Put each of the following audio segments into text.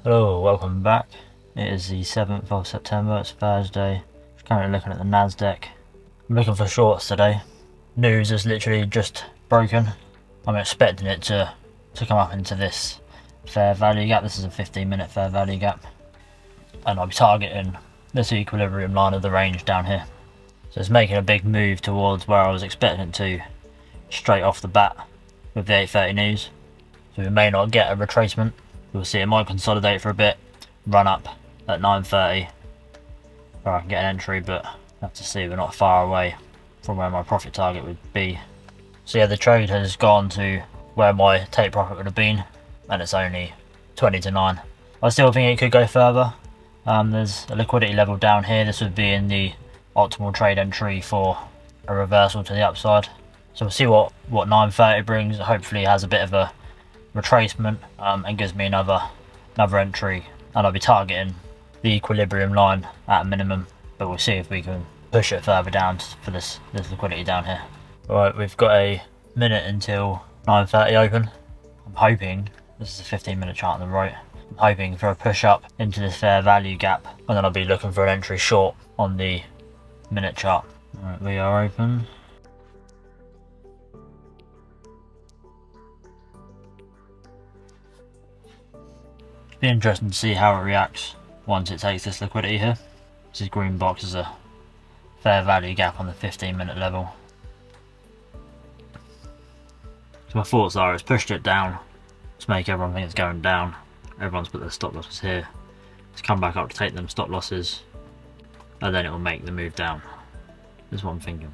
Hello, welcome back. It is the 7th of September, it's Thursday. Just currently looking at the Nasdaq. I'm looking for shorts today. News has literally just broken. I'm expecting it to come up into this fair value gap. This is a 15-minute fair value gap. And I'll be targeting this equilibrium line of the range down here. So it's making a big move towards where I was expecting it to straight off the bat with the 8:30 news. So we may not get a retracement. We'll see, it might consolidate for a bit, run up at 9:30 where I can get an entry, but I have to see, we're not far away from where my profit target would be. So yeah, the trade has gone to where my take profit would have been, and it's only 20 to 9. I still think it could go further. There's a liquidity level down here. This would be in the optimal trade entry for a reversal to the upside. So we'll see what 9:30 brings. Hopefully it has a bit of a retracement and gives me another entry, and I'll be targeting the equilibrium line at a minimum, but we'll see if we can push it further down for this liquidity down here. Right, we've got a minute until 9:30 open. I'm hoping, this is a 15-minute chart on the right, I'm hoping for a push up into this fair value gap, and then I'll be looking for an entry short on the minute chart. Alright, we are open. Be interesting to see how it reacts once it takes this liquidity here. This green box is a fair value gap on the 15-minute level. So my thoughts are it's pushed it down to make everyone think it's going down. Everyone's put their stop losses here. It's come back up to take them stop losses, and then it will make the move down. That's what I'm thinking.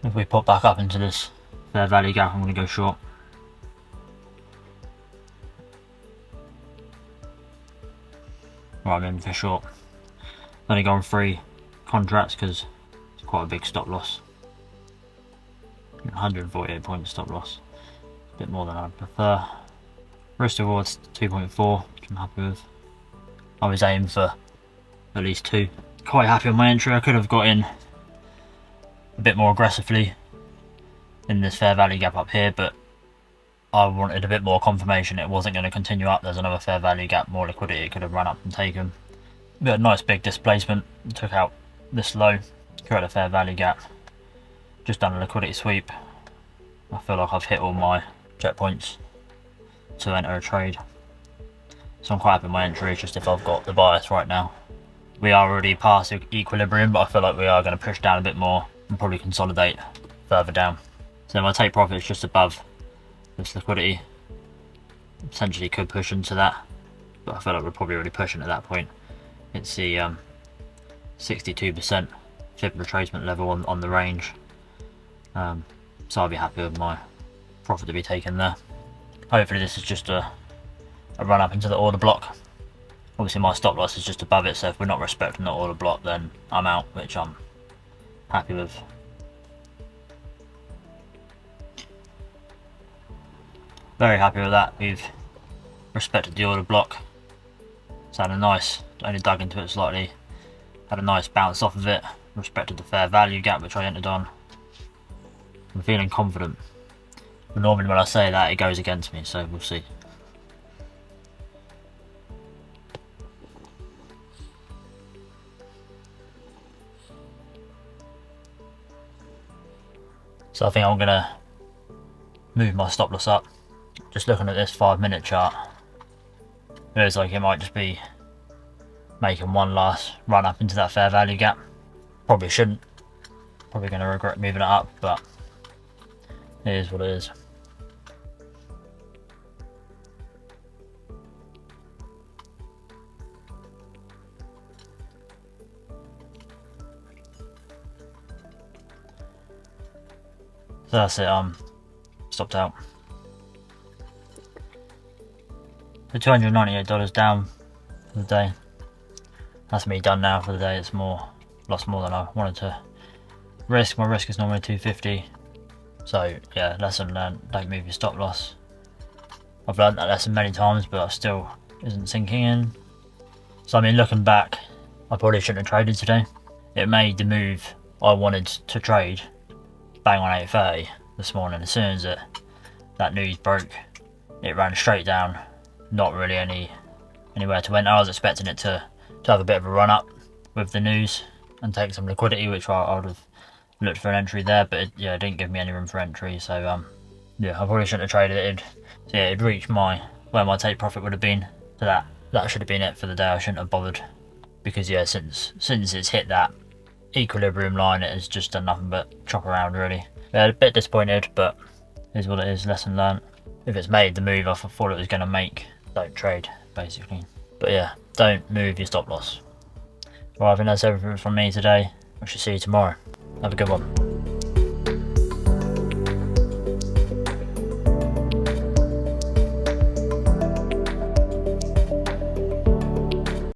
If we pop back up into this fair value gap, I'm going to go short. Right, I'm in for short. Only gone 3 contracts because it's quite a big stop loss. 148 points stop loss. A bit more than I'd prefer. Risk rewards 2.4, which I'm happy with. I was aiming for at least 2. Quite happy with my entry. I could have got in a bit more aggressively in this fair value gap up here, but I wanted a bit more confirmation it wasn't going to continue up. There's another fair value gap, more liquidity, it could have run up and taken. We had a nice big displacement, took out this low, created a fair value gap, just done a liquidity sweep. I feel like I've hit all my checkpoints to enter a trade, so I'm quite happy with my entry. It's just if I've got the bias right now. We are already past equilibrium, but I feel like we are going to push down a bit more and probably consolidate further down. So my take profit is just above this liquidity. Potentially could push into that, but I feel like we're probably already pushing at that point. It's the 62% fib retracement level on the range, so I'll be happy with my profit to be taken there. Hopefully this is just a run up into the order block. Obviously my stop loss is just above it, so if we're not respecting the order block then I'm out, which I'm happy with. Very happy with that. We've respected the order block. It's had a nice, only dug into it slightly, had a nice bounce off of it, respected the fair value gap which I entered on. I'm feeling confident, but normally when I say that it goes against me, so we'll see. So I think I'm going to move my stop loss up. Just looking at this 5-minute chart, it looks like it might just be making one last run up into that fair value gap. Probably shouldn't. Probably going to regret moving it up, but it is what it is. So that's it, stopped out. The $298 down for the day. That's me done now for the day. It's lost more than I wanted to risk. My risk is normally 250. So yeah, lesson learned, don't move your stop loss. I've learned that lesson many times, but it still isn't sinking in. So I mean, looking back, I probably shouldn't have traded today. It made the move I wanted to trade bang on 8:30 this morning. As soon as that news broke, it ran straight down. Not really anywhere to enter. I was expecting it to have a bit of a run up with the news and take some liquidity, which I would have looked for an entry there, but it didn't give me any room for entry. So yeah, I probably shouldn't have traded it. It'd reached where my take profit would have been. So that should have been it for the day. I shouldn't have bothered, because yeah, since it's hit that equilibrium line, it has just done nothing but chop around really. Yeah, a bit disappointed, but is what it is. Lesson learned. If it's made the move I thought it was going to make, don't trade basically. But yeah, don't move your stop loss. Well, I think that's everything from me today. I shall see you tomorrow. Have a good one.